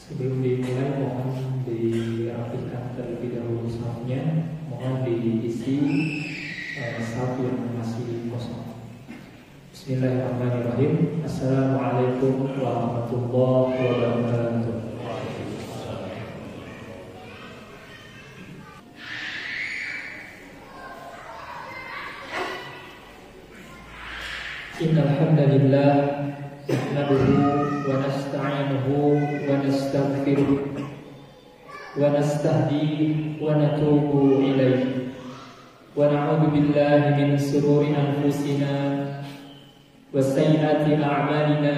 Sebelum dimulai mohon dirapikan terlebih dahulu safnya, mohon diisi saf yang masih kosong. Bismillahirrahmanirrahim. Assalamualaikum warahmatullahi wabarakatuh. Innal hamdalillah nahmaduhu wa nasta'inuhu wa nastaghfiruh wa nastahdihi wa natubu ilaihi wa na'udzu billahi min shururi anfusina wa sayyiati a'malina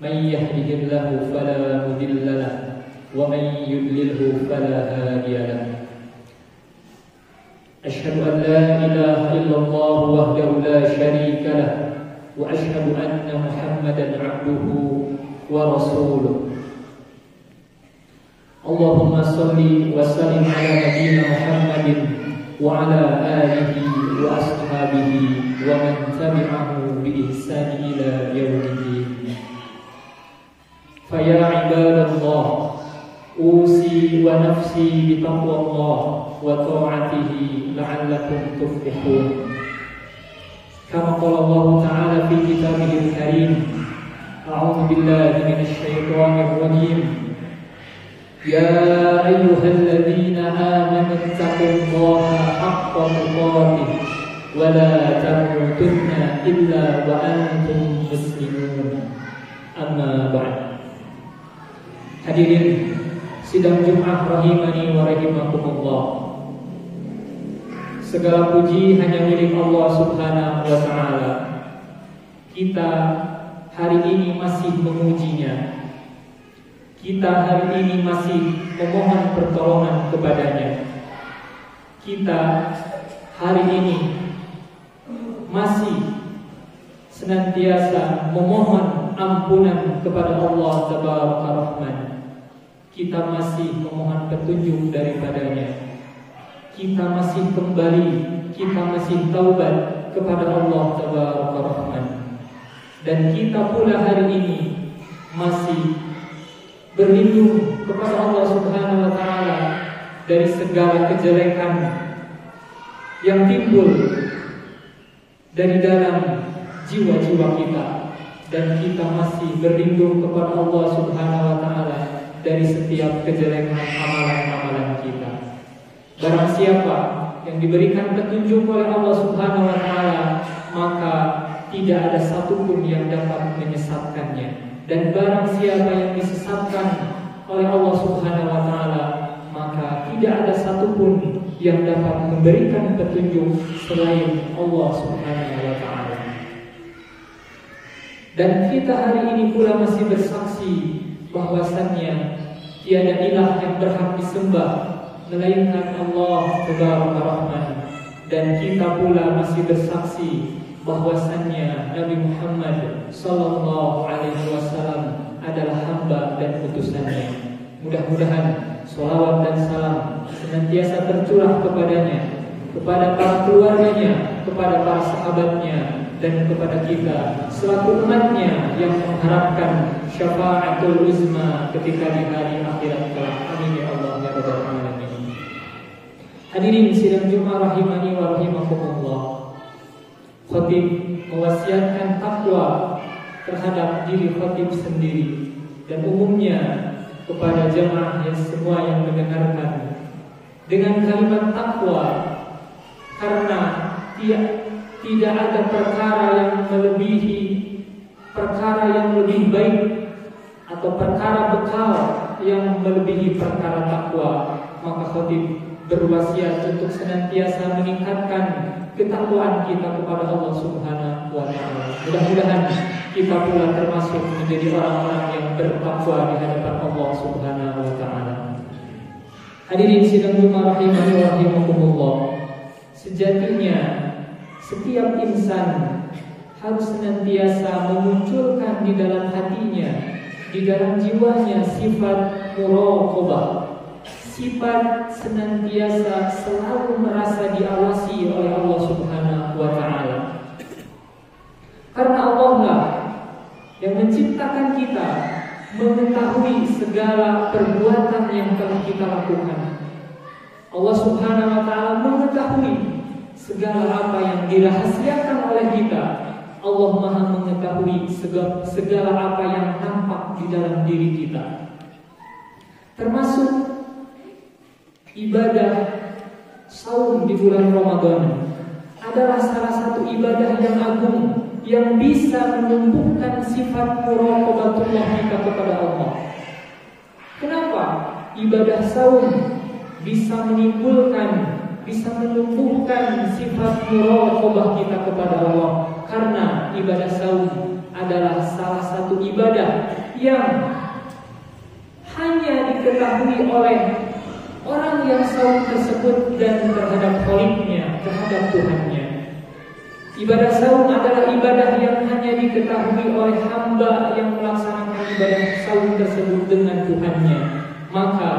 may yahdihillahu fala mudilla lahu wa may yudlilhu fala hadiya lahu. Asyhadu an la ilaha illallah wahdahu la syarika lahu wa asyhadu anna Muhammadan 'abduhu wa rasuluh. Allahumma shalli wa sallim ala nabiyyina Muhammadin wa ala alihi wa ashabihi wa man tabi'ahu bi ihsan ila yaumiddin. Fa ya ibadallah, usi wa nafsi bi taqwallah wa ta'atihi la'allakum tuflihun. Kama qala Allah Ta'ala fi kitabihil karim, a'udzu billahi minasy syaithanir rajim. Ya ayyuhalladzina amanu taqullaha haqqa tuqatih wa la tamutunna illa wa antum muslimun. Amma ba'd. Hadirin sidang Jumat rahimani wa rahimakumullah. Segala puji hanya milik Allah Subhanahu wa ta'ala. Kita hari ini masih memujinya. Kita hari ini masih memohon pertolongan kepadanya. Kita hari ini masih senantiasa memohon ampunan kepada Allah Tabaraka Rahman. Kita masih memohon petunjuk daripadanya. Kita masih kembali, kita masih taubat kepada Allah Tabaraka Rahman. Dan kita pula hari ini masih berlindung kepada Allah Subhanahu wa ta'ala dari segala kejelekan yang timbul dari dalam jiwa-jiwa kita. Dan kita masih berlindung kepada Allah Subhanahu wa ta'ala dari setiap kejelekan amalan-amalan kita. Barang siapa yang diberikan petunjuk oleh Allah Subhanahu wa ta'ala, maka tidak ada satupun yang dapat menyesatkannya. Dan barang siapa yang disesatkan oleh Allah Subhanahu wa ta'ala, maka tidak ada satupun yang dapat memberikan petunjuk selain Allah Subhanahu wa ta'ala. Dan kita hari ini pula masih bersaksi bahwasannya tiada ilah yang berhak disembah melainkan Allah Tabaraka Rahman. Dan kita pula masih bersaksi bahwasannya Nabi Muhammad sallallahu alaihi wasallam adalah hamba dan utusannya. Mudah-mudahan sholawat dan salam senantiasa tercurah kepadanya, kepada para keluarganya, kepada para sahabatnya, dan kepada kita selaku umatnya yang mengharapkan syafaatul uzma ketika di hari akhirat kelak. Amin ya Allah ya rabbal alamin. Hadirin sidang Jumat rahimani wa rahimakumullah. Khatib mewasiatkan takwa terhadap diri khatib sendiri dan umumnya kepada jamaah yang semua yang mendengarkan dengan kalimat takwa, karena tidak ada perkara yang melebihi perkara yang lebih baik atau perkara bekal yang melebihi perkara takwa. Maka khatib berwasiat untuk senantiasa meningkatkan ketakwaan kita kepada Allah Subhanahu wa ta'ala. Mudah-mudahan kita pula termasuk menjadi orang-orang yang bertakwa di hadapan Allah Subhanahu wa ta'ala. Hadirin sidang Jumat rahimani wa rahimakumullah. Sejatinya setiap insan harus senantiasa memunculkan di dalam hatinya, di dalam jiwanya sifat muraqabah, sifat senantiasa selalu merasa diawasi oleh Allah Subhanahu wa ta'ala. Karena Allah lah yang menciptakan kita, mengetahui segala perbuatan yang telah kita lakukan. Allah Subhanahu wa Ta'ala mengetahui segala apa yang dirahasiakan oleh kita. Allah Maha mengetahui segala apa yang tampak di dalam diri kita. Termasuk ibadah saum di bulan Ramadan adalah salah satu ibadah yang agung yang bisa menumbuhkan sifat muraqabatullah kita kepada Allah. Kenapa ibadah saum bisa menimbulkan, bisa menumbuhkan sifat muraqabah kita kepada Allah? Karena ibadah saum adalah salah satu ibadah yang hanya diketahui oleh orang yang saum tersebut dan terhadap Khaliqnya, terhadap Tuhannya. Ibadah saum adalah ibadah yang hanya diketahui oleh hamba yang melaksanakan ibadah saum tersebut dengan Tuhannya. Maka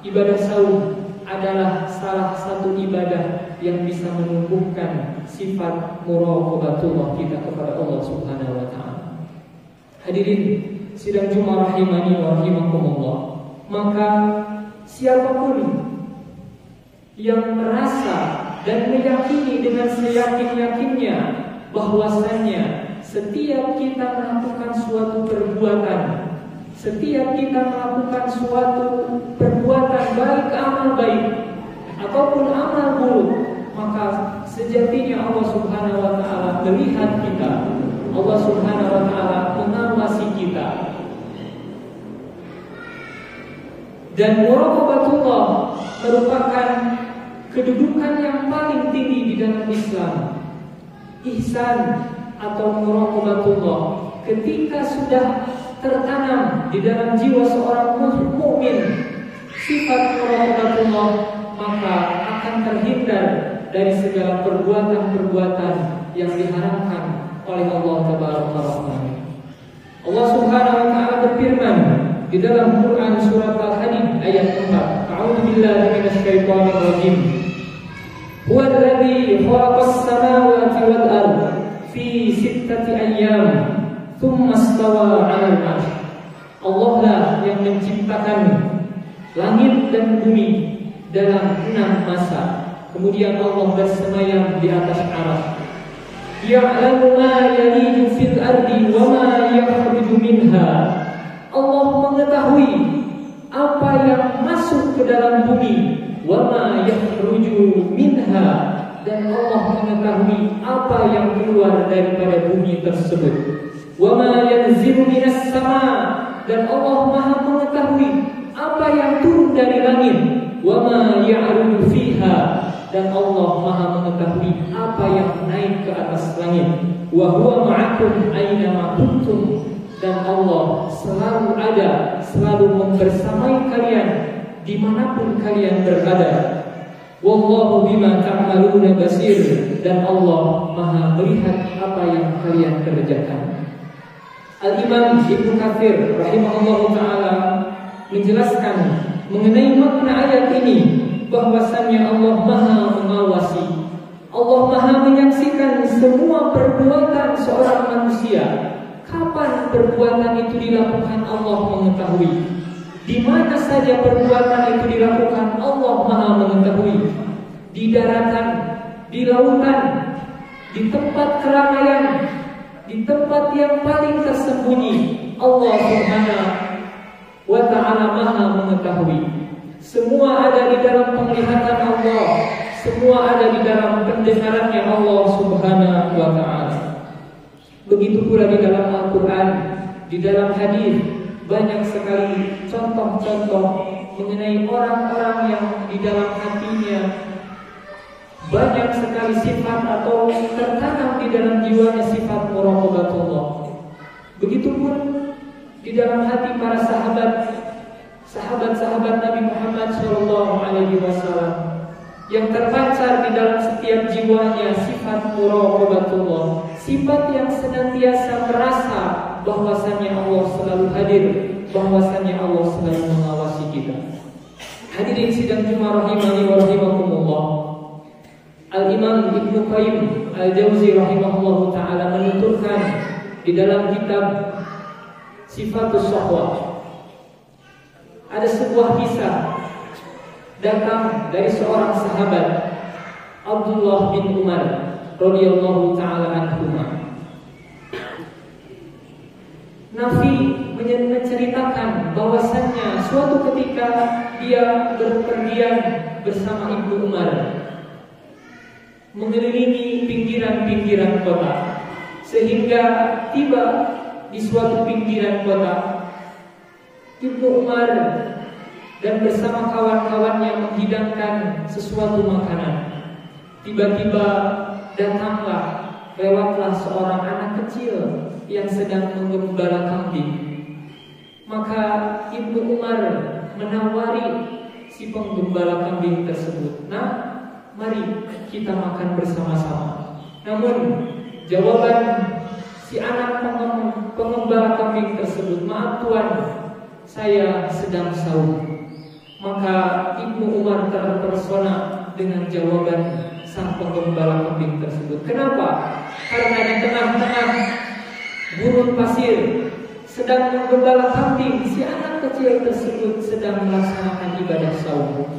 ibadah saum adalah salah satu ibadah yang bisa menumbuhkan sifat muraqabatullah kita kepada Allah Subhanahu wa Ta'ala. Hadirin sidang Jumat rahimani wa rahimakumullah. Maka siapapun yang merasa dan meyakini dengan seyakin-yakinnya bahwasannya setiap kita melakukan suatu perbuatan, setiap kita melakukan suatu perbuatan baik amal baik ataupun amal buruk, maka sejatinya Allah Subhanahu wa Ta'ala melihat kita. Allah Subhanahu wa Ta'ala mengawasi kita. Dan muraqabatullah merupakan kedudukan yang paling tinggi di dalam Islam. Ihsan atau muraqabatullah ketika sudah tertanam di dalam jiwa seorang mukmin sifat muraqabatullah, maka akan terhindar dari segala perbuatan-perbuatan yang diharamkan oleh Allah Tabaraka wa Ta'ala. Allah Subhanahu wa Ta'ala berfirman di dalam Quran surat Al-Hadid ayat 4. A'udzu billahi minasy syaithanir rajim. Huwa alladzi khalaqas samawati wal ardha fi sittati ayyam tsumma istawa 'alal 'arsy. Allah lah yang menciptakan langit dan bumi dalam 6 masa. Kemudian Allah bersemayam di atas arsy. Ya'lamu ma yaliju fil ardi wa ma yakhruju minha. Allah mengetahui apa yang masuk ke dalam bumi, wa ma yakhruju minha, dan Allah mengetahui apa yang keluar daripada bumi tersebut. Wa ma yanzilu minas sama, dan Allah Maha mengetahui apa yang turun dari langit. Wa ma ya'ruju fiha, dan Allah Maha mengetahui apa yang naik ke atas langit. Wa huwa ma'akum aina ma kuntum, dan Allah selalu ada, selalu membersamai kalian dimanapun kalian berada. Wallahu bima ta'maluna basir, dan Allah Maha melihat apa yang kalian kerjakan. Al-Imam Ibnu Katsir rahimahullahu ta'ala menjelaskan mengenai makna ayat ini, bahwasannya Allah Maha mengawasi, Allah Maha menyaksikan semua perbuatan seorang manusia. Kapan perbuatan itu dilakukan Allah mengetahui. Di mana saja perbuatan itu dilakukan Allah Maha mengetahui. Di daratan, di lautan, di tempat keramaian, di tempat yang paling tersembunyi, Allah Subhanahu wa Ta'ala Maha mengetahui. Semua ada di dalam penglihatan Allah, semua ada di dalam pendengarannya Allah Subhanahu wa Ta'ala. Begitu pula di dalam Al-Quran, di dalam hadis, banyak sekali contoh-contoh mengenai orang-orang yang di dalam hatinya banyak sekali sifat atau tertanam di dalam jiwanya sifat muraqabatullah. Begitupun di dalam hati para sahabat-sahabat Nabi Muhammad SAW yang terpancar di dalam setiap jiwanya sifat muraqabatullah, sifat yang senantiasa merasa bahwasannya Allah selalu hadir, bahwasannya Allah selalu mengawasi kita. Hadirin sidang Jumat rahimani wa rahimakumullah. Al-Imam Ibnu Qayyim Al-Jauzi rahimahullahu ta'ala menuturkan di dalam kitab Sifatus Shahwah, Ada sebuah kisah datang dari seorang sahabat, Abdullah bin Umar radhiyallahu taala anhuma. Nabi menceritakan bahwasannya suatu ketika dia berpergian bersama Ibnu Umar mengelilingi pinggiran-pinggiran kota, sehingga tiba di suatu pinggiran kota. Ibnu Umar dan bersama kawan-kawannya menghidangkan sesuatu makanan. Tiba-tiba datanglah, lewatlah seorang anak kecil yang sedang menggembala kambing. Maka Ibnu Umar menawari si penggembala kambing tersebut, "Nah, mari kita makan bersama-sama." Namun jawaban si anak pengembala kambing tersebut, "Maaf Tuan, saya sedang sahur." Maka Ibnu Umar terpesona dengan jawaban sang penggembala kambing tersebut. Kenapa? Karena di tengah-tengah gurun pasir sedang menggembala kambing, si anak kecil tersebut sedang melaksanakan ibadah sahur.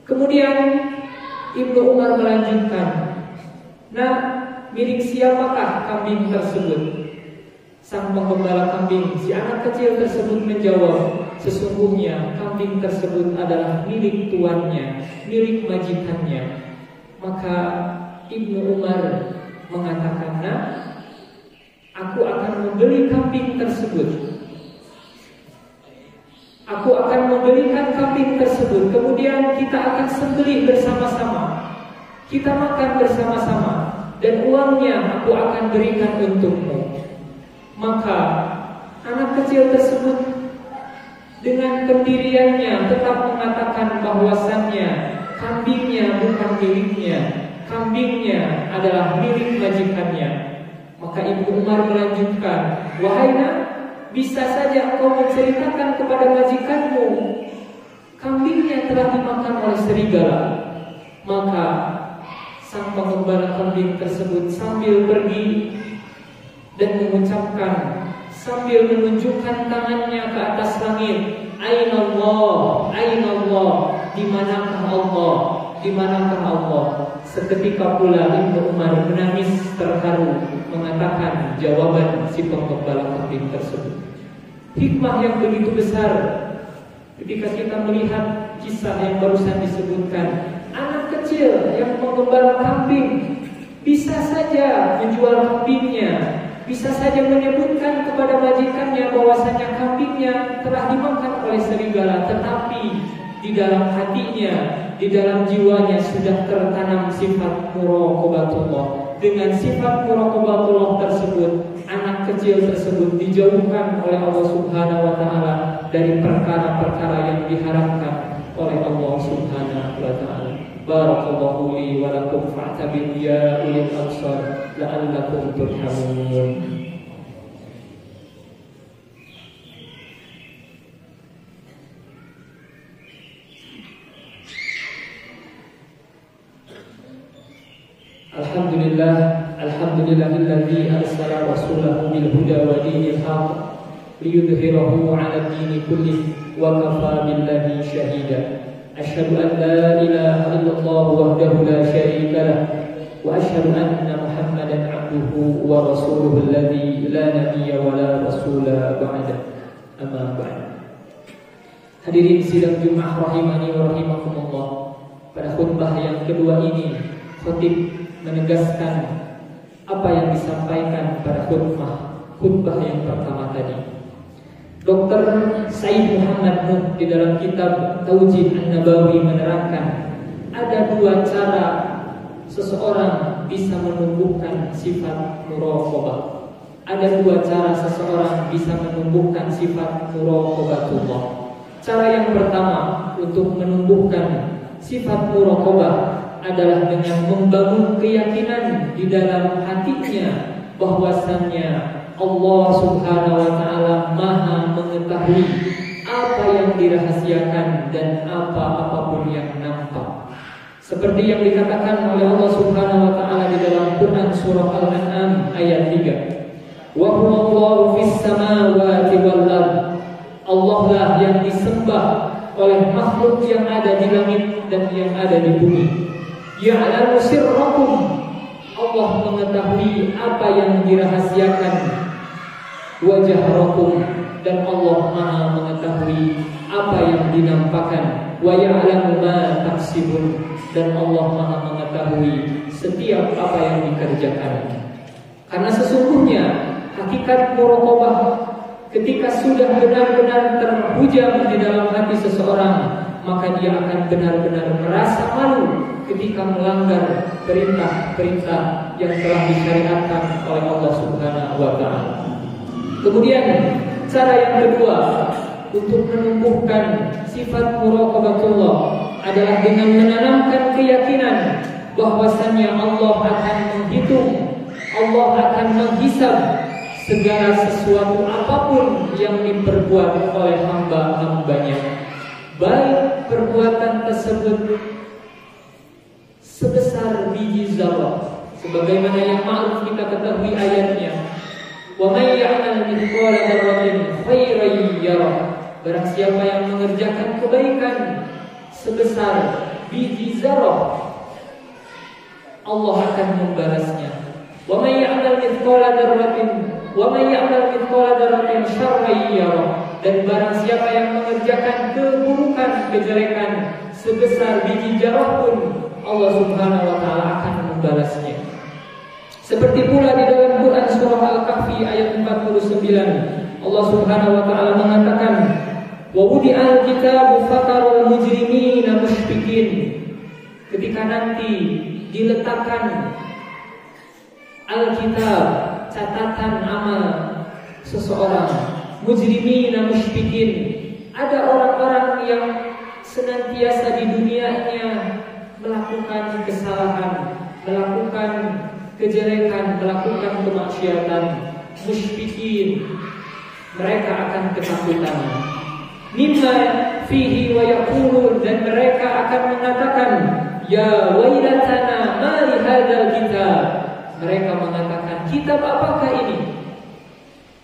Kemudian Ibnu Umar melanjutkan, "Nah, milik siapakah kambing tersebut?" Sang penggembala kambing, si anak kecil tersebut menjawab, "Sesungguhnya kambing tersebut adalah milik tuannya, milik majikannya." Maka Ibnu Umar mengatakan, "Nah, aku akan membeli kambing tersebut. Aku akan membelikan kambing tersebut. Kemudian kita akan sembelih bersama-sama. Kita makan bersama-sama. Dan uangnya aku akan berikan untukmu." Maka anak kecil tersebut dengan pendiriannya tetap mengatakan bahwasannya kambingnya bukan miliknya, kambingnya adalah milik majikannya. Maka Ibnu Umar melanjutkan, "Wahai nak, bisa saja engkau menceritakan kepada majikanmu kambingnya telah dimakan oleh serigala." Maka sang pengembala kambing tersebut sambil pergi dan mengucapkan sambil menunjukkan tangannya ke atas langit, "Aina Allah, aina Allah, di manakah Allah, di manakah Allah?" Seketika pula Ibnu Umar menangis terharu mengatakan jawaban si penggembala kambing tersebut. Hikmah yang begitu besar ketika kita melihat kisah yang barusan disebutkan. Anak kecil yang menggembala kambing bisa saja menjual kambingnya, bisa saja menyebutkan kepada majikannya bahwasanya kambingnya telah dimakan oleh serigala, tetapi di dalam hatinya, di dalam jiwanya sudah tertanam sifat muraqabatullah. Dengan sifat muraqabatullah tersebut, anak kecil tersebut dijauhkan oleh Allah Subhanahu wa taala dari perkara-perkara yang diharamkan oleh Allah Subhanahu wa taala. Barakallahu li wa lakum fa'tabiru ya ulil absar la'allakum turhamun. Alhamdulillahilladzi arsala rasulahu bil huda wa dinil haqq liyudhhirahu 'ala ad-dini kullih wa kafa billahi shahida. Asyhadu an la ilaha illallah wahdahu la syarika lah wa asyhadu anna Muhammadan 'abduhu wa rasuluhu alladzi la nabiyya wa la rasula ba'da. Amma ba'd. Hadirin sidang Jumat rahimani wa rahimakumullah. Pada khutbah yang kedua ini, khatib menegaskan apa yang disampaikan pada khutbah yang pertama tadi. Dr. Said Muhammad Nuh di dalam kitab Taujih An-Nabawi menerangkan ada dua cara seseorang bisa menumbuhkan sifat muraqabah. Ada dua cara seseorang bisa menumbuhkan sifat muraqabatullah. Cara yang pertama untuk menumbuhkan sifat muraqabah adalah dengan membangun keyakinan di dalam hatinya bahwasannya Allah Subhanahu wa taala Maha mengetahui apa yang dirahasiakan dan apapun yang nampak. Seperti yang dikatakan oleh Allah Subhanahu wa taala di dalam Quran surah Al-An'am ayat 3. Wa huwallahu fis samawati wal ardh Allah lah yang disembah oleh makhluk yang ada di langit dan yang ada di bumi. Ya'lamu sirrakum, Allah mengetahui apa yang dirahasiakan. Wa jahrakum, dan Allah Maha mengetahui apa yang dinampakkan. Wa ya'lamu ma taksibun, dan Allah Maha mengetahui setiap apa yang dikerjakan. Karena sesungguhnya hakikat muraqabah ketika sudah benar-benar terhujam di dalam hati seseorang, maka dia akan benar-benar merasa malu ketika melanggar perintah-perintah yang telah disyariatkan oleh Allah Subhanahu wa taala. Kemudian cara yang kedua untuk menumbuhkan sifat muraqabatullah adalah dengan menanamkan keyakinan bahwasannya Allah akan menghitung, Allah akan menghisab segala sesuatu apapun yang diperbuat oleh hamba-hambanya, baik perbuatan tersebut sebesar biji zarrah, sebagaimana yang ma'ruf kita ketahui ayatnya, wa may ya'mal mithqala dzarratin khairan yarah. Barang siapa yang mengerjakan kebaikan sebesar biji zarrah, Allah akan membalasnya. Wa may ya'mal mithqala dzarratin syarran yarah. Dan barang siapa yang mengerjakan keburukan, kejelekan sebesar biji zarrah pun, Allah Subhanahu wa taala akan membalasnya. Seperti pula di dalam Quran surah Al-Kahfi ayat 49, Allah Subhanahu wa taala mengatakan, "Wa wudi'al kitabu fatarul mujrimina mushfiqin." Ketika nanti diletakkan Alkitab, catatan amal seseorang, mujrimina mushfiqin, ada orang-orang yang senantiasa di dunianya melakukan kesalahan, melakukan kejelekan, melakukan kemaksiatan, musyfiqin, mereka akan ketakutan. Mimma fihi wa yaqulun, dan mereka akan mengatakan, ya wailatana ma li hadzal kitab. Mereka mengatakan, kitab apakah ini?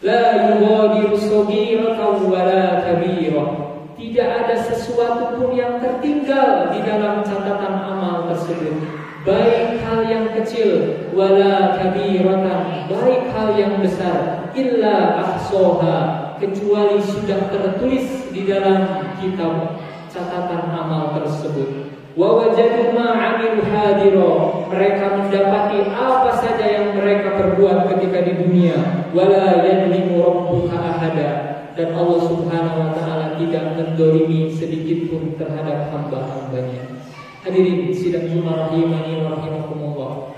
La yughadiru saghiratan wa la kabirah. Tidak ada sesuatu pun yang tertinggal di dalam catatan amal tersebut, baik hal yang kecil wala kabiratan, baik hal yang besar, illa ahsoha, kecuali sudah tertulis di dalam kitab catatan amal tersebut. Wa wajadu ma 'amilu hadira, mereka mendapati apa saja yang mereka perbuat ketika di dunia. Wala yadlimu rabbuka ahada, dan Allah Subhanahu wa taala tidak mendolimi sedikit pun terhadap hamba-hambanya. Hadirin sidang Jumat rahimani wa rahimakumullah.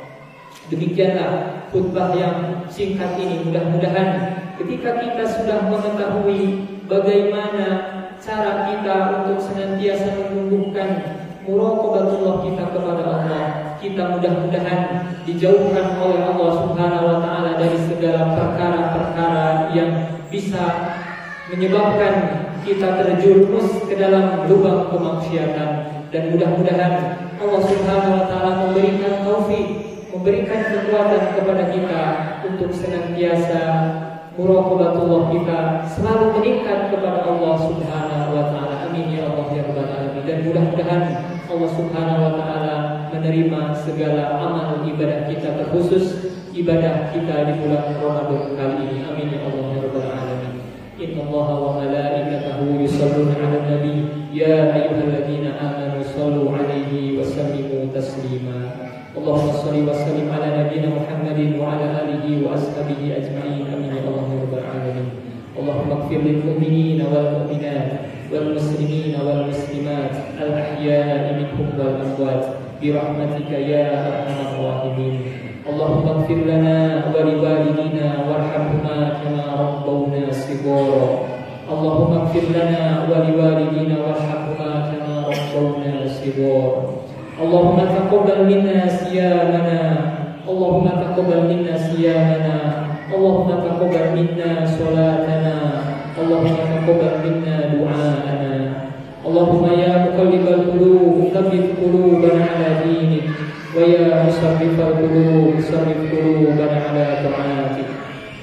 Demikianlah khutbah yang singkat ini. Mudah-mudahan ketika kita sudah mengetahui bagaimana cara kita untuk senantiasa menumbuhkan muraqabatullah kita kepada Allah, kita mudah-mudahan dijauhkan oleh Allah Subhanahu wa taala dari segala perkara-perkara yang bisa menyebabkan kita terjerumus ke dalam lubang kemaksiatan. Dan mudah-mudahan Allah Subhanahu wa taala memberikan taufik, memberikan kekuatan kepada kita untuk senantiasa muraqabatullah kita selalu meningkat kepada Allah Subhanahu wa taala. Amin ya Allah ya rabbal alamin. Dan mudah-mudahan Allah Subhanahu wa taala menerima segala amal ibadah kita, terkhusus ibadah kita di bulan Ramadan kali ini. Amin ya Allah ya rabbal alamin. Inna Allaha wa malaikatahu yusholluna 'alan nabi ya ayyuhalladzina amanu shallu 'alaihi wa sallimu taslima. Allahumma shalli wa sallim ala nabiyyina Muhammadin wa ala alihi wa ashabihi ajma'in. Amin ya Allah ya rabbal alamin. Allahumma ighfir lil mu'minina wal mu'minat wal muslimina wal muslimat al ahya'i minhum wal amwat bi rahmatika ya arhamar rahimin. Allahumma ighfir lana wa liwalidina warhamhuma kama rabbawna shighara. Allahumma ighfir lana wa liwalidina warhamhuma kama rabbawna shighara. Allahumma taqabbal minna siyamana. Allahumma taqabbal minna siyamana. Allahumma taqabbal minna salatana. Allahumma taqabbal minna du'aana. Allahumma ya muqallibal qulub tsabbit qulubana ala dinik, wa ya musarrifal qulub sarrif qulubana ala ta'atik.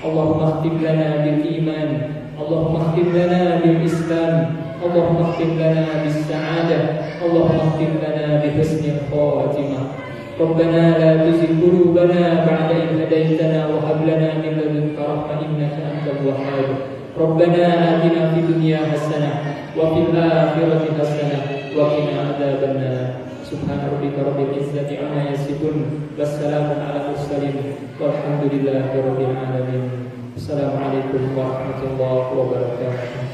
Allahumma khtim lana bil iman اللهم اختم لنا بالإسلام، اللهم اختم لنا بالسعادة، اللهم اختم لنا بحسن الخاتمة. ربنا لا تزغ قلوبنا بعد إذ هديتنا وهب لنا من لدنك رحمة إنك أنت الوهاب. ربنا آتنا في الدنيا حسنة وفي الآخرة حسنة وقنا عذاب النار. سبحان ربك رب العزة عما يصفون والسلام على المرسلين والحمد لله رب العالمين. Assalamualaikum warahmatullahi wabarakatuh.